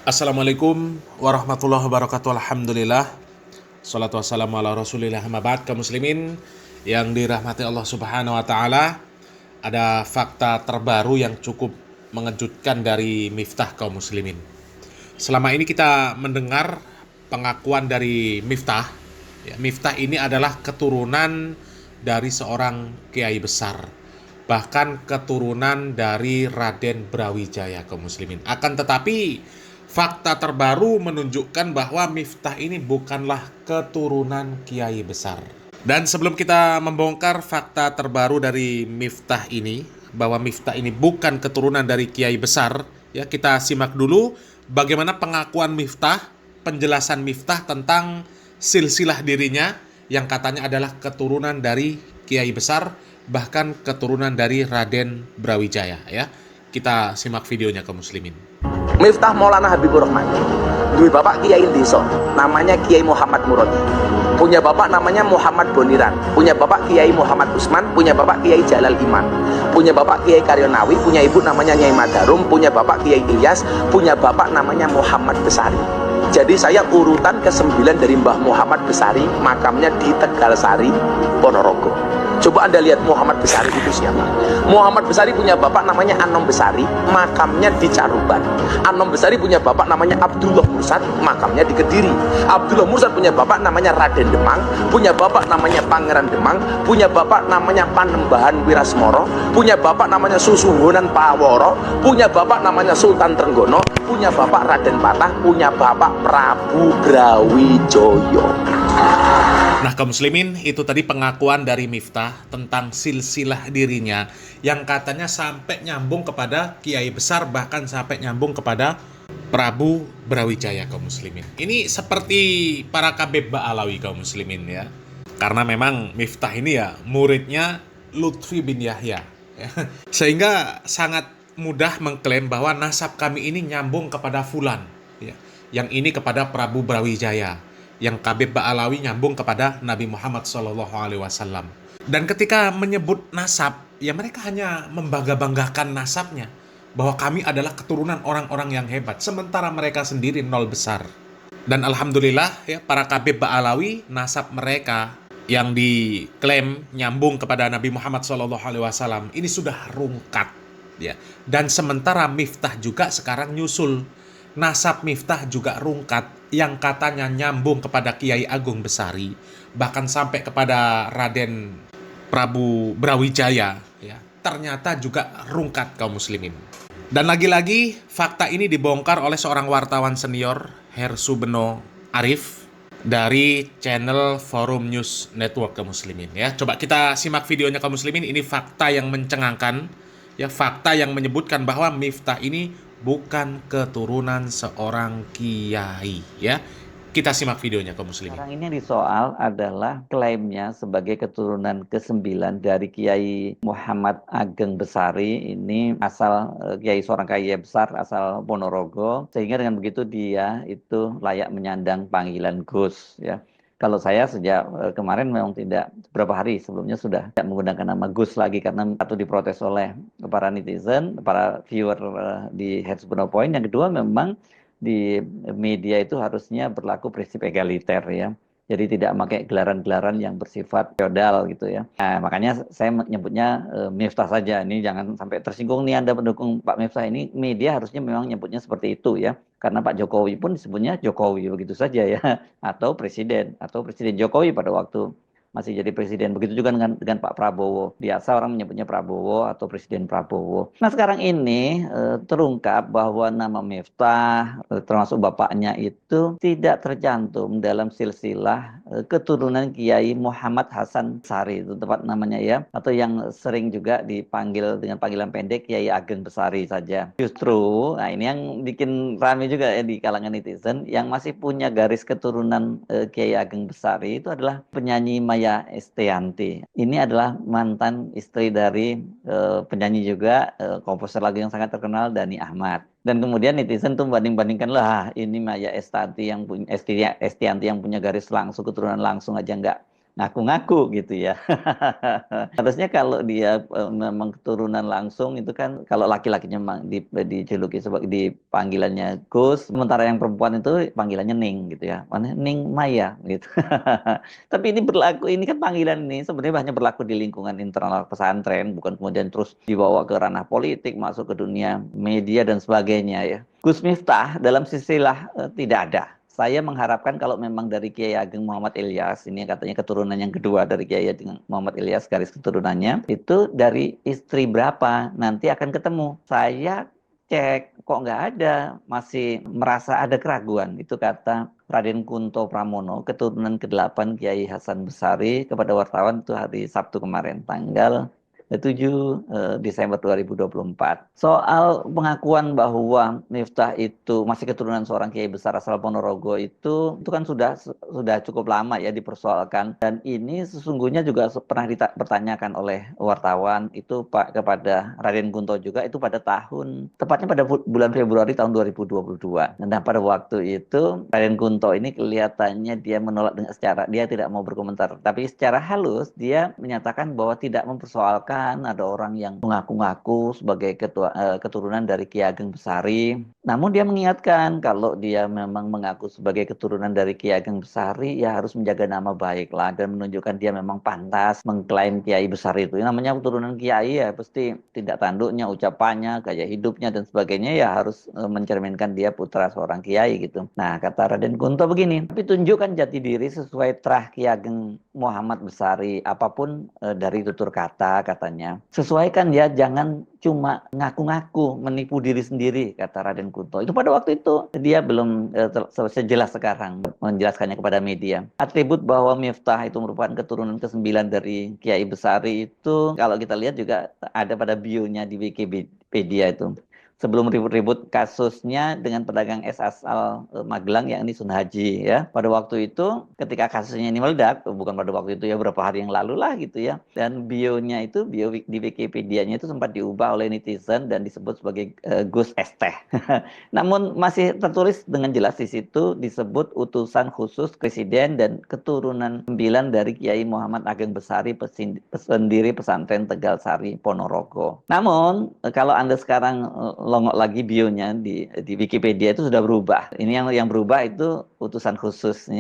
Assalamualaikum warahmatullahi wabarakatuh. Alhamdulillah. Salatu wassalamu ala rasulillah, amma ba'd. Kaum muslimin yang dirahmati Allah subhanahu wa ta'ala, ada fakta terbaru yang cukup mengejutkan dari Miftah kaum muslimin. Selama ini kita mendengar pengakuan dari Miftah. Miftah ini adalah keturunan dari seorang kiai besar, bahkan keturunan dari Raden Brawijaya kaum muslimin. Akan tetapi fakta terbaru menunjukkan bahwa Miftah ini bukanlah keturunan kiai besar. Dan sebelum kita membongkar fakta terbaru dari Miftah ini, bahwa Miftah ini bukan keturunan dari kiai besar, ya, kita simak dulu bagaimana pengakuan Miftah, penjelasan Miftah tentang silsilah dirinya yang katanya adalah keturunan dari kiai besar, bahkan keturunan dari Raden Brawijaya, ya. Kita simak videonya kaum muslimin. Miftah Maulana Habibur Rahman, duwe bapak kiai desa, namanya Kiai Muhammad Muradi. Punya bapak namanya Muhammad Boniran, punya bapak Kiai Muhammad Usman, punya bapak Kiai Jalal Iman, punya bapak Kiai Karyonawi, punya ibu namanya Nyai Madarum, punya bapak Kiai Ilyas, punya bapak namanya Muhammad Besari. Jadi saya urutan ke-9 dari Mbah Muhammad Besari, makamnya di Tegalsari, Ponorogo. Coba Anda lihat Muhammad Besari itu siapa? Muhammad Besari punya bapak namanya Anom Besari, makamnya di Caruban. Anom Besari punya bapak namanya Abdullah Mursad, makamnya di Kediri. Abdullah Mursad punya bapak namanya Raden Demang, punya bapak namanya Pangeran Demang, punya bapak namanya Panembahan Wirasmoro, punya bapak namanya Susunggunan Paworo, punya bapak namanya Sultan Trenggono, punya bapak Raden Patah, punya bapak Prabu Brawijoyo. Nah kaum muslimin, itu tadi pengakuan dari Miftah tentang silsilah dirinya yang katanya sampai nyambung kepada kiai besar, bahkan sampai nyambung kepada Prabu Brawijaya kaum muslimin. Ini seperti para Kabeb Ba'alawi kaum muslimin, ya. Karena memang Miftah ini ya muridnya Lutfi bin Yahya, ya. Sehingga sangat mudah mengklaim bahwa nasab kami ini nyambung kepada fulan, ya. Yang ini kepada Prabu Brawijaya, yang Kabeb Ba'alawi nyambung kepada Nabi Muhammad SAW. Dan ketika menyebut nasab, ya mereka hanya membangga-banggakan nasabnya, bahwa kami adalah keturunan orang-orang yang hebat, sementara mereka sendiri nol besar. Dan alhamdulillah, ya, para Kabeb Ba'alawi, nasab mereka yang diklaim nyambung kepada Nabi Muhammad SAW ini sudah rungkat, ya. Dan sementara Miftah juga sekarang nyusul. Nasab Miftah juga rungkat, yang katanya nyambung kepada Kiai Agung Besari, bahkan sampai kepada Raden Prabu Brawijaya, ya, ternyata juga rungkat kaum muslimin. Dan lagi-lagi fakta ini dibongkar oleh seorang wartawan senior, Hersu Beno Arif, dari channel Forum News Network kaum muslimin, ya. Coba kita simak videonya kaum muslimin. Ini fakta yang mencengangkan, ya, fakta yang menyebutkan bahwa Miftah ini bukan keturunan seorang kiai, ya. Kita simak videonya kaum muslimin. Sekarang ini yang disoal adalah klaimnya sebagai keturunan ke-9 dari Kiai Muhammad Ageng Besari. Ini asal seorang kiai besar asal Ponorogo, sehingga dengan begitu dia itu layak menyandang panggilan Gus, ya. Kalau saya sejak kemarin memang tidak, beberapa hari sebelumnya sudah tidak menggunakan nama Gus lagi, karena satu diprotes oleh para netizen, para viewer di Hersu Beno Point. Yang kedua, memang di media itu harusnya berlaku prinsip egaliter, ya. Jadi tidak pakai gelaran-gelaran yang bersifat feodal gitu, ya. Nah, makanya saya menyebutnya Miftah saja. Ini jangan sampai tersinggung nih Anda pendukung Pak Miftah. Ini media harusnya memang nyebutnya seperti itu, ya. Karena Pak Jokowi pun disebutnya Jokowi begitu saja, ya. Atau Presiden Jokowi pada waktu masih jadi presiden. Begitu juga dengan Pak Prabowo. Biasa orang menyebutnya Prabowo atau Presiden Prabowo. Nah, sekarang ini terungkap bahwa nama Miftah, termasuk bapaknya itu tidak tercantum dalam silsilah keturunan Kiai Muhammad Hasan Besari, itu tepat namanya, ya. Atau yang sering juga dipanggil dengan panggilan pendek Kiai Ageng Besari saja. Justru, nah ini yang bikin ramai juga, ya, di kalangan netizen, yang masih punya garis keturunan Kiai Ageng Besari itu adalah penyanyi Maya Estianty. Ini adalah mantan istri dari penyanyi juga, komposer lagu yang sangat terkenal, Dani Ahmad. Dan kemudian netizen tuh banding-bandingkan, lah ini Maya Estianty yang punya garis langsung, keturunan langsung aja nggak ngaku-ngaku gitu ya. Harusnya kalau dia memang keturunan langsung itu kan kalau laki-lakinya dijuluki sebagai dipanggilannya Gus, sementara yang perempuan itu panggilannya Ning gitu ya. Mana Ning Maya gitu. Tapi ini berlaku, ini kan panggilan ini sebenarnya hanya berlaku di lingkungan internal pesantren, bukan kemudian terus dibawa ke ranah politik, masuk ke dunia media dan sebagainya ya. Gus Miftah dalam silsilah tidak ada. Saya mengharapkan kalau memang dari Kiai Ageng Muhammad Ilyas, ini katanya keturunan yang kedua dari Kiai Ageng Muhammad Ilyas, garis keturunannya, itu dari istri berapa, nanti akan ketemu. Saya cek, kok nggak ada, masih merasa ada keraguan. Itu kata Raden Kunto Pramono, keturunan ke-8 Kiai Hasan Besari, kepada wartawan itu hari Sabtu kemarin, tanggal 7 Desember 2024. Soal pengakuan bahwa Miftah itu masih keturunan seorang kiai besar asal Ponorogo itu kan sudah cukup lama ya dipersoalkan, dan ini sesungguhnya juga pernah dipertanyakan oleh wartawan itu Pak kepada Raden Kunto juga, itu pada tepatnya pada bulan Februari tahun 2022. Nah, pada waktu itu Raden Kunto ini kelihatannya dia menolak dia tidak mau berkomentar, tapi secara halus dia menyatakan bahwa tidak mempersoalkan ada orang yang mengaku-ngaku sebagai keturunan dari Ki Ageng Besari. Namun dia mengingatkan kalau dia memang mengaku sebagai keturunan dari Ki Ageng Besari, ya harus menjaga nama baik lah dan menunjukkan dia memang pantas mengklaim Kiai besar itu. Namanya keturunan Kiai ya pasti tidak tanduknya, ucapannya, gaya hidupnya dan sebagainya ya harus mencerminkan dia putra seorang Kiai gitu. Nah, kata Raden Kunto begini, tapi tunjukkan jati diri sesuai terah Ki Ageng Muhammad Besari, apapun dari tutur kata, katanya. Sesuaikan ya, jangan cuma ngaku-ngaku, menipu diri sendiri, kata Raden Kunto. Itu pada waktu itu dia belum sejelas sekarang menjelaskannya kepada media. Atribut bahwa Miftah itu merupakan keturunan ke-9 dari Kiai Besari itu kalau kita lihat juga ada pada bio-nya di Wikipedia itu. Sebelum ribut-ribut kasusnya dengan pedagang es asal Magelang yakni Sun Haji ya. Pada waktu itu ketika kasusnya ini meledak, bukan pada waktu itu ya, beberapa hari yang lalu lah gitu ya. Dan bio-nya itu, bio di Wikipedia-nya itu sempat diubah oleh netizen dan disebut sebagai Gus Esteh. Namun masih tertulis dengan jelas di situ disebut utusan khusus Presiden dan keturunan 9 dari Kiai Muhammad Ageng Besari, pendiri pesantren Tegal Sari Ponorogo. Namun kalau Anda sekarang longok lagi bio-nya di Wikipedia itu sudah berubah. Ini yang berubah itu utusan khusus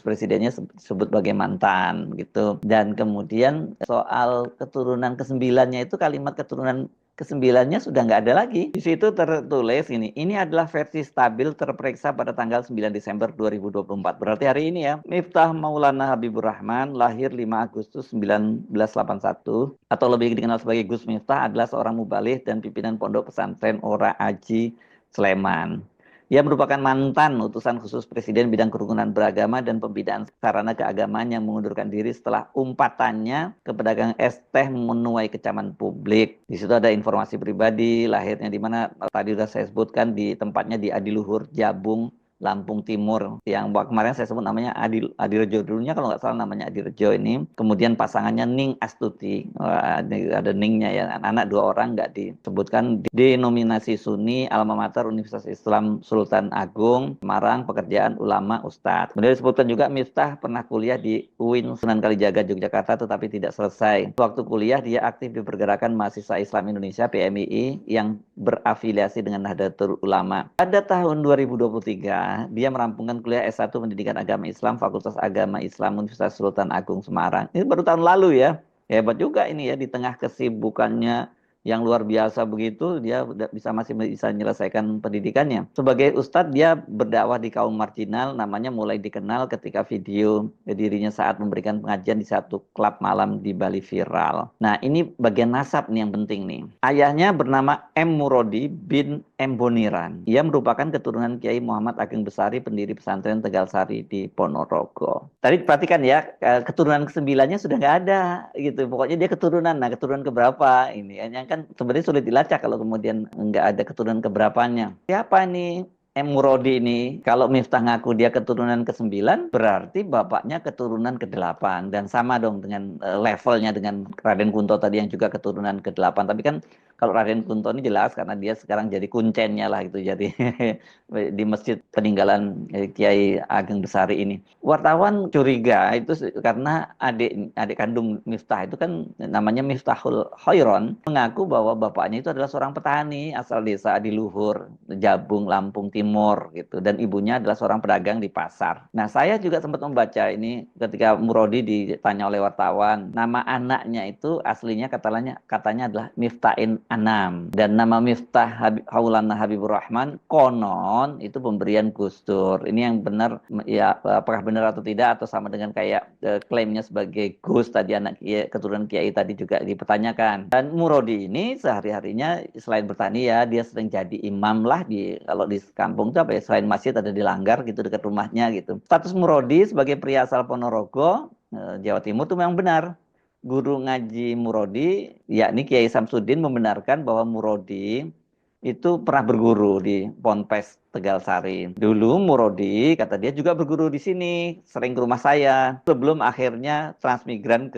presidennya disebut sebagai mantan gitu. Dan kemudian soal keturunan ke-9-nya itu kalimat keturunan ke-9-nya sudah nggak ada lagi. Di situ tertulis ini adalah versi stabil terperiksa pada tanggal 9 Desember 2024. Berarti hari ini ya. Miftah Maulana Habibur Rahman lahir 5 Agustus 1981 atau lebih dikenal sebagai Gus Miftah adalah seorang mubaligh dan pimpinan pondok pesantren Ora Aji Sleman. Ia merupakan mantan utusan khusus Presiden bidang kerukunan beragama dan pembinaan sarana keagamaan yang mengundurkan diri setelah umpatannya ke pedagang es teh menuai kecaman publik. Di situ ada informasi pribadi, lahirnya di mana tadi sudah saya sebutkan, di tempatnya di Adiluhur, Jabung, Lampung Timur. Yang kemarin saya sebut namanya Adirejo, dulunya kalau nggak salah namanya Adirejo ini. Kemudian pasangannya Ning Astuti. Ada Ningnya ya, anak 2 orang nggak disebutkan. Denominasi Sunni, alma mater Universitas Islam Sultan Agung, Semarang, pekerjaan ulama Ustadz. Kemudian disebutkan juga Miftah pernah kuliah di UIN Sunan Kalijaga Yogyakarta tetapi tidak selesai. Waktu kuliah dia aktif di pergerakan mahasiswa Islam Indonesia PMII yang berafiliasi dengan Nahdlatul Ulama. Pada tahun 2023 dia merampungkan kuliah S1 Pendidikan Agama Islam Fakultas Agama Islam Universitas Sultan Agung Semarang. Ini baru tahun lalu ya. Hebat juga ini ya, di tengah kesibukannya yang luar biasa begitu, dia masih bisa menyelesaikan pendidikannya. Sebagai ustadz, dia berdakwah di kaum marginal, namanya mulai dikenal ketika video dirinya saat memberikan pengajian di satu klub malam di Bali viral. Nah, ini bagian nasab nih yang penting nih. Ayahnya bernama M. Murodi bin M. Boniran. Ia merupakan keturunan Kiai Muhammad Ageng Besari, pendiri pesantren Tegal Sari di Ponorogo. Tadi perhatikan ya, keturunan ke-9-nya sudah nggak ada gitu. Pokoknya dia keturunan. Nah, keturunan keberapa ini? Yang kan sebenarnya sulit dilacak kalau kemudian nggak ada keturunan keberapanya. Siapa nih M. Murodi ini? Kalau Miftah ngaku dia keturunan ke-9, berarti bapaknya keturunan ke-8. Dan sama dong dengan levelnya dengan Raden Kunto tadi yang juga keturunan ke-8. Tapi kan Kalau Raden Kunto ini jelas karena dia sekarang jadi kuncennya lah gitu, jadi di masjid peninggalan Kiai Ageng Besari ini. Wartawan curiga itu karena adik kandung Miftah itu kan namanya Miftahul Khairon, mengaku bahwa bapaknya itu adalah seorang petani asal desa Adiluhur, Jabung, Lampung Timur gitu, dan ibunya adalah seorang pedagang di pasar. Nah, saya juga sempat membaca ini ketika Murodi ditanya oleh wartawan, nama anaknya itu aslinya katanya adalah Miftahin Anam, dan nama Miftah Haulana Habibur Rahman konon itu pemberian Gus Dur. Ini yang benar ya, apakah benar atau tidak atau sama dengan kayak klaimnya sebagai Gus tadi, anak keturunan Kiai tadi juga dipertanyakan. Dan Murodi ini sehari-harinya selain bertani ya dia sering jadi imam lah kalau di kampung itu apa ya, selain masjid ada di Langgar gitu dekat rumahnya gitu. Status Murodi sebagai pria asal Ponorogo, Jawa Timur itu memang benar. Guru ngaji Murodi, yakni Kiai Samsudin, membenarkan bahwa Murodi itu pernah berguru di Ponpes Tegalsari. Dulu Murodi, kata dia, juga berguru di sini, sering ke rumah saya, sebelum akhirnya transmigrasi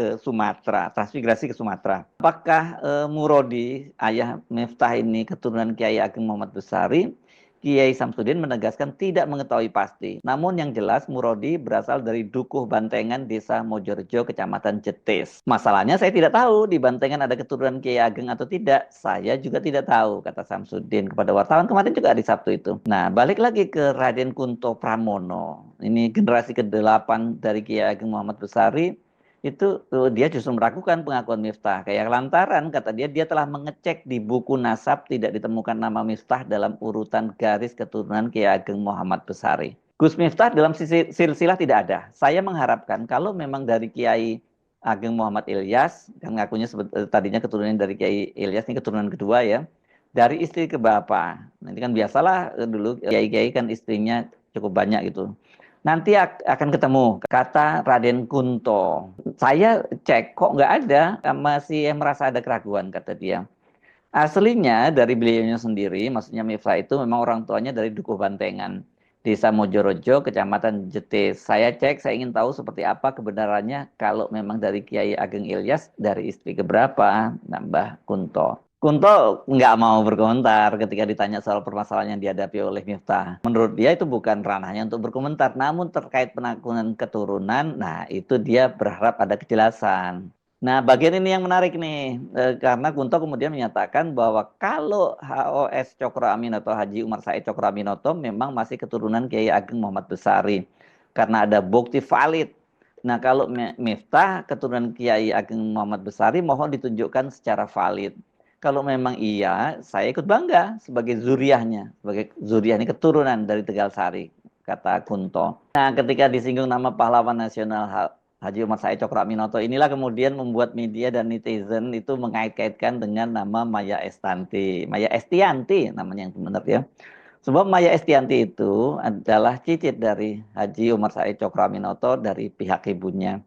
ke Sumatera. Apakah Murodi, ayah Miftah ini keturunan Kiai Ageng Muhammad Besari? Kiai Samsudin menegaskan tidak mengetahui pasti. Namun yang jelas Murodi berasal dari Dukuh Bantengan, Desa Mojorejo, Kecamatan Jetis. Masalahnya saya tidak tahu di Bantengan ada keturunan Kiai Ageng atau tidak. Saya juga tidak tahu, kata Samsudin kepada wartawan kemarin juga di Sabtu itu. Nah, balik lagi ke Raden Kunto Pramono. Ini generasi ke-8 dari Kiai Ageng Muhammad Besari. Itu dia justru meragukan pengakuan Miftah. Kayak lantaran kata dia telah mengecek di buku nasab tidak ditemukan nama Miftah dalam urutan garis keturunan Kiai Ageng Muhammad Besari. Gus Miftah dalam silsilah tidak ada. Saya mengharapkan kalau memang dari Kiai Ageng Muhammad Ilyas, kan ngakunya tadinya keturunan dari Kiai Ilyas, ini keturunan kedua ya, dari istri ke bapak. Nanti kan biasalah dulu Kiai-Kiai kan istrinya cukup banyak gitu. Nanti akan ketemu, kata Raden Kunto. Saya cek, kok nggak ada, masih merasa ada keraguan, kata dia. Aslinya dari beliaunya sendiri, maksudnya Miftah itu memang orang tuanya dari Dukuh Bantengan, Desa Mojorejo, Kecamatan Jetis. Saya cek, saya ingin tahu seperti apa kebenarannya kalau memang dari Kiai Ageng Ilyas, dari istri keberapa, nambah Kunto. Kunto nggak mau berkomentar ketika ditanya soal permasalahan yang dihadapi oleh Miftah. Menurut dia itu bukan ranahnya untuk berkomentar, namun terkait penanggungan keturunan, nah itu dia berharap ada kejelasan. Nah, bagian ini yang menarik nih, karena Kunto kemudian menyatakan bahwa kalau HOS Cokro Aminoto, Haji Umar Said Cokro Aminoto memang masih keturunan Kiai Ageng Muhammad Besari, karena ada bukti valid. Nah, kalau Miftah keturunan Kiai Ageng Muhammad Besari mohon ditunjukkan secara valid. Kalau memang iya, saya ikut bangga sebagai zuriahnya, sebagai zuriah ini keturunan dari Tegalsari, kata Kunto. Nah, ketika disinggung nama pahlawan nasional Haji Umar Said Cokro Aminoto, inilah kemudian membuat media dan netizen itu mengait-kaitkan dengan nama Maya Estianty. Maya Estianty namanya yang benar ya. Sebab Maya Estianty itu adalah cicit dari Haji Umar Said Cokro Aminoto dari pihak ibunya.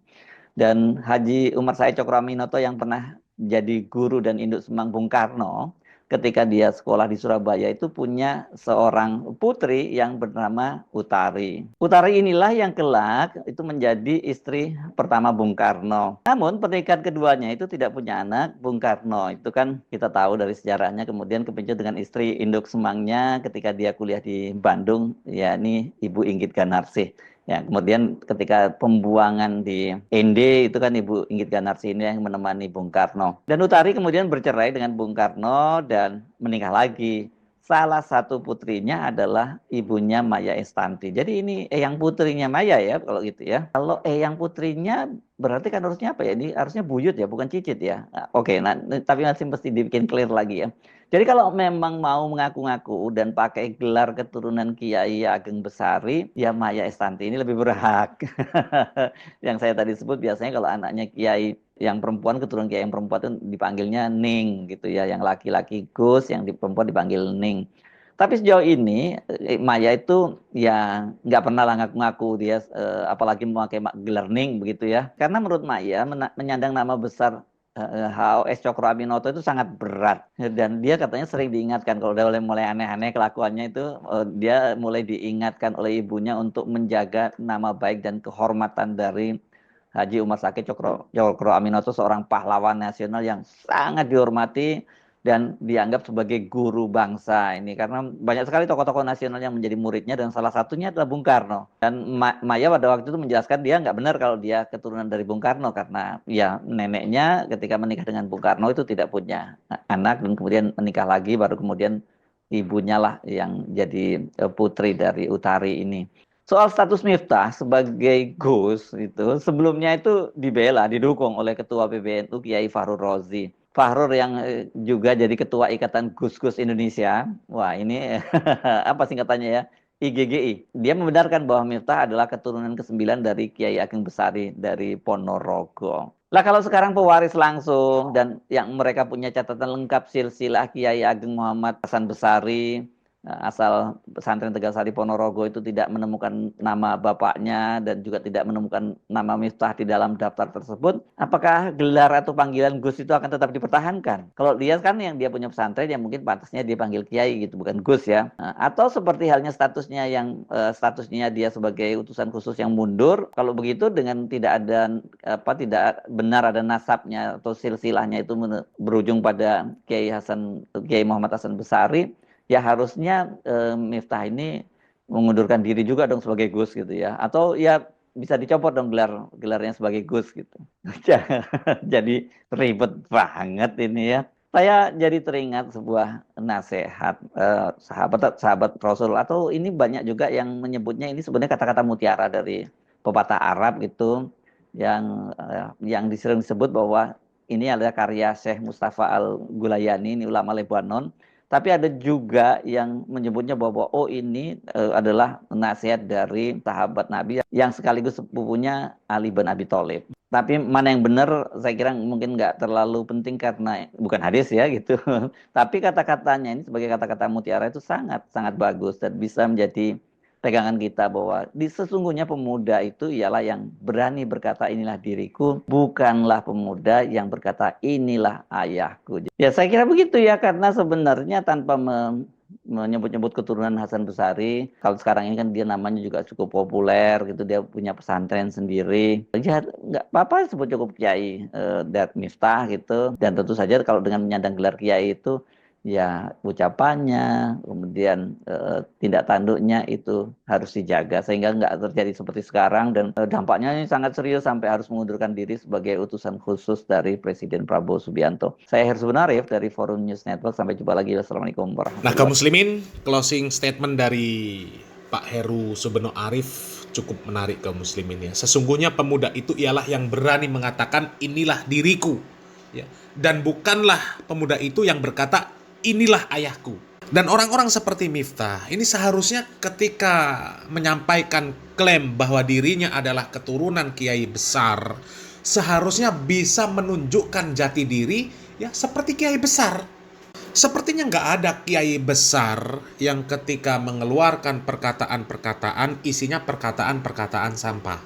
Dan Haji Umar Said Cokro Aminoto yang pernah jadi guru dan induk semang Bung Karno, ketika dia sekolah di Surabaya itu punya seorang putri yang bernama Utari. Utari inilah yang kelak itu menjadi istri pertama Bung Karno. Namun pernikahan keduanya itu tidak punya anak. Bung Karno itu kan kita tahu dari sejarahnya kemudian kepincut dengan istri induk semangnya ketika dia kuliah di Bandung, yakni Ibu Inggit Ganarsih. Ya, kemudian ketika pembuangan di ND itu kan Ibu Inggit Ganarsih ini yang menemani Bung Karno. Dan Utari kemudian bercerai dengan Bung Karno dan menikah lagi. Salah satu putrinya adalah ibunya Maya Estianty. Jadi ini yang putrinya Maya ya kalau gitu ya. Kalau yang putrinya berarti kan harusnya apa ya? Ini harusnya buyut ya, bukan cicit ya. Nah, oke, nah, tapi masih mesti dibikin clear lagi ya. Jadi kalau memang mau mengaku-ngaku dan pakai gelar keturunan Kiai Ageng Besari, ya Maya Estianty ini lebih berhak. Yang saya tadi sebut biasanya kalau anaknya Kiai yang perempuan, keturunan Kiai yang perempuan itu dipanggilnya Ning gitu ya. Yang laki-laki Gus, yang perempuan dipanggil Ning. Tapi sejauh ini Maya itu ya nggak pernah lah ngaku-ngaku dia, apalagi memakai gelar Ning begitu ya. Karena menurut Maya menyandang nama besar HOS Cokro Aminoto itu sangat berat, dan dia katanya sering diingatkan kalau udah mulai aneh-aneh kelakuannya itu, dia mulai diingatkan oleh ibunya untuk menjaga nama baik dan kehormatan dari Haji Umar Said Cokro Aminoto, seorang pahlawan nasional yang sangat dihormati dan dianggap sebagai guru bangsa ini karena banyak sekali tokoh-tokoh nasional yang menjadi muridnya dan salah satunya adalah Bung Karno. Dan Maya pada waktu itu menjelaskan dia nggak benar kalau dia keturunan dari Bung Karno karena ya neneknya ketika menikah dengan Bung Karno itu tidak punya anak dan kemudian menikah lagi baru kemudian ibunya lah yang jadi putri dari Utari ini. Soal status Miftah sebagai Gus itu sebelumnya itu dibela, didukung oleh Ketua PBNU Kiai Fahrur Razi. Fahrur yang juga jadi Ketua Ikatan Gus-Gus Indonesia. Wah ini apa singkatannya ya? IGGI. Dia membenarkan bahwa Miftah adalah keturunan ke-9 dari Kiai Ageng Besari dari Ponorogo. Lah kalau sekarang pewaris langsung dan yang mereka punya catatan lengkap silsilah Kiai Ageng Muhammad Hasan Besari asal pesantren Tegalsari Ponorogo itu tidak menemukan nama bapaknya dan juga tidak menemukan nama Miftah di dalam daftar tersebut, apakah gelar atau panggilan Gus itu akan tetap dipertahankan? Kalau dia kan yang dia punya pesantren yang mungkin pantasnya dia panggil Kiai gitu, bukan Gus ya. Atau seperti halnya statusnya yang statusnya dia sebagai utusan khusus yang mundur, kalau begitu dengan tidak ada tidak benar ada nasabnya atau silsilahnya itu berujung pada Kiai Muhammad Hasan Besari, ya harusnya Miftah ini mengundurkan diri juga dong sebagai Gus gitu ya. Atau ya bisa dicopot dong gelarnya sebagai Gus gitu. Jadi ribet banget ini ya. Saya jadi teringat sebuah nasihat sahabat Rasul, atau ini banyak juga yang menyebutnya ini sebenarnya kata-kata mutiara dari pepatah Arab gitu yang sering disebut bahwa ini adalah karya Syekh Mustafa Al-Gulayani, ini ulama Lebanon. Tapi ada juga yang menyebutnya bahwa ini adalah nasihat dari sahabat Nabi yang sekaligus sepupunya Ali bin Abi Thalib. Tapi mana yang benar saya kira mungkin nggak terlalu penting karena bukan hadis ya gitu. Tapi kata-katanya ini sebagai kata-kata mutiara itu sangat sangat bagus dan bisa menjadi pegangan kita bahwa sesungguhnya pemuda itu ialah yang berani berkata inilah diriku, bukanlah pemuda yang berkata inilah ayahku. Ya saya kira begitu ya, karena sebenarnya tanpa menyebut-nyebut keturunan Hasan Besari, kalau sekarang ini kan dia namanya juga cukup populer gitu, dia punya pesantren sendiri, ya nggak apa-apa sebut cukup Kiai Miftah gitu. Dan tentu saja kalau dengan menyandang gelar Kiai itu ya ucapannya, kemudian tindak tanduknya itu harus dijaga sehingga nggak terjadi seperti sekarang dan dampaknya ini sangat serius sampai harus mengundurkan diri sebagai utusan khusus dari Presiden Prabowo Subianto. Saya Herzl Bunarif dari Forum News Network. Sampai jumpa lagi. Wassalamualaikum warahmatullahi wabarakatuh. Nah, kaum muslimin, closing statement dari Pak Heru Subono Arif cukup menarik kaum muslimin ya. Sesungguhnya pemuda itu ialah yang berani mengatakan inilah diriku ya. Dan bukanlah pemuda itu yang berkata inilah ayahku. Dan orang-orang seperti Miftah ini seharusnya ketika menyampaikan klaim bahwa dirinya adalah keturunan kiai besar, seharusnya bisa menunjukkan jati diri ya seperti kiai besar. Sepertinya nggak ada kiai besar yang ketika mengeluarkan perkataan-perkataan isinya perkataan-perkataan sampah,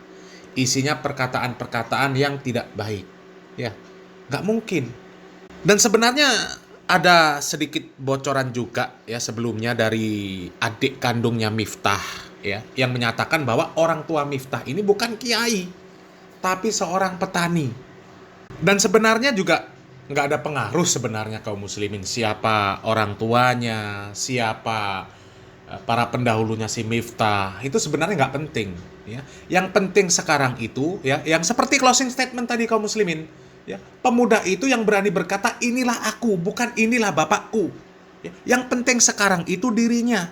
isinya perkataan-perkataan yang tidak baik ya, nggak mungkin. Dan sebenarnya ada sedikit bocoran juga ya sebelumnya dari adik kandungnya Miftah ya, yang menyatakan bahwa orang tua Miftah ini bukan kiai tapi seorang petani. Dan sebenarnya juga nggak ada pengaruh sebenarnya kaum muslimin siapa orang tuanya, siapa para pendahulunya si Miftah, itu sebenarnya nggak penting ya. Yang penting sekarang itu ya, yang seperti closing statement tadi kaum muslimin ya, pemuda itu yang berani berkata inilah aku, bukan inilah bapakku ya. Yang penting sekarang itu dirinya.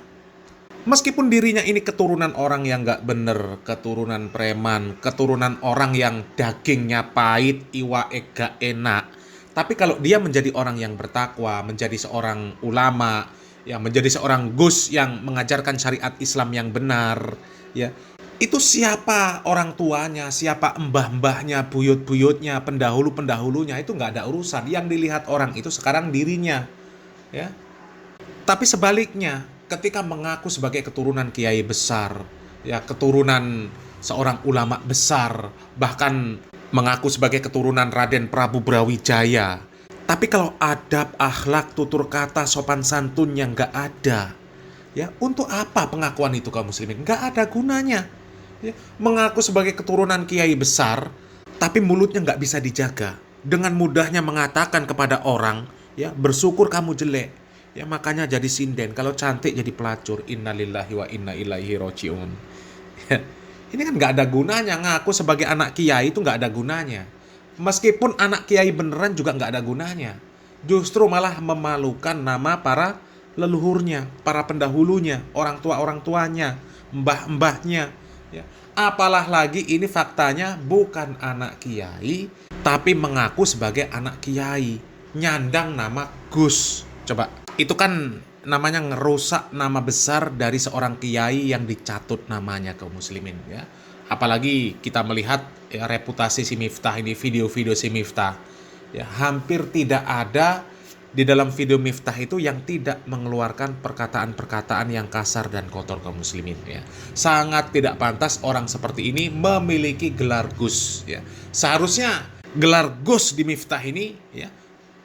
Meskipun dirinya ini keturunan orang yang gak bener, keturunan preman, keturunan orang yang dagingnya pahit, iwae gak enak, tapi kalau dia menjadi orang yang bertakwa, menjadi seorang ulama ya, menjadi seorang gus yang mengajarkan syariat Islam yang benar ya, itu siapa orang tuanya, siapa mbah-mbahnya, buyut-buyutnya, pendahulu-pendahulunya, itu nggak ada urusan. Yang dilihat orang itu sekarang dirinya ya. Tapi sebaliknya, ketika mengaku sebagai keturunan kiai besar ya, keturunan seorang ulama besar, bahkan mengaku sebagai keturunan Raden Prabu Brawijaya, tapi kalau adab, akhlak, tutur kata, sopan santunnya nggak ada ya, untuk apa pengakuan itu kaum muslimin? Nggak ada gunanya ya. Mengaku sebagai keturunan kiai besar tapi mulutnya nggak bisa dijaga, dengan mudahnya mengatakan kepada orang ya bersyukur kamu jelek, ya makanya jadi sinden, kalau cantik jadi pelacur. Innalillahi wa inna ilaihi rojiun. Ya, ini kan nggak ada gunanya, ngaku sebagai anak kiai itu nggak ada gunanya. Meskipun anak kiai beneran juga nggak ada gunanya. Justru malah memalukan nama para leluhurnya, para pendahulunya, orang tuanya, mbah-mbahnya. Ya. Apalah lagi ini faktanya bukan anak kiai, tapi mengaku sebagai anak kiai. Nyandang nama Gus. Coba, itu kan namanya ngerusak nama besar dari seorang kiai yang dicatut namanya kaum muslimin ya. Apalagi kita melihat ya, reputasi si Miftah ini, video-video si Miftah. Ya, hampir tidak ada di dalam video Miftah itu yang tidak mengeluarkan perkataan-perkataan yang kasar dan kotor kaum muslimin ya. Sangat tidak pantas orang seperti ini memiliki gelar Gus ya. Seharusnya gelar Gus di Miftah ini ya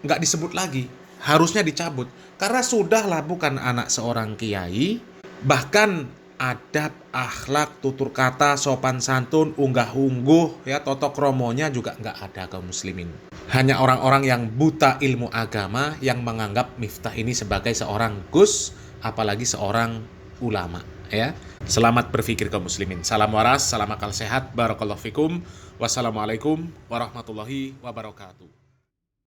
nggak disebut lagi, harusnya dicabut karena sudahlah bukan anak seorang kiai. Bahkan adab, akhlak, tutur kata, sopan santun, unggah-ungguh, ya totok romonya juga nggak ada kaum muslimin. Hanya orang-orang yang buta ilmu agama yang menganggap Miftah ini sebagai seorang Gus, apalagi seorang ulama. Ya, selamat berpikir kaum muslimin. Salam waras, salam akal sehat, barakallahu fikum. Wassalamualaikum warahmatullahi wabarakatuh.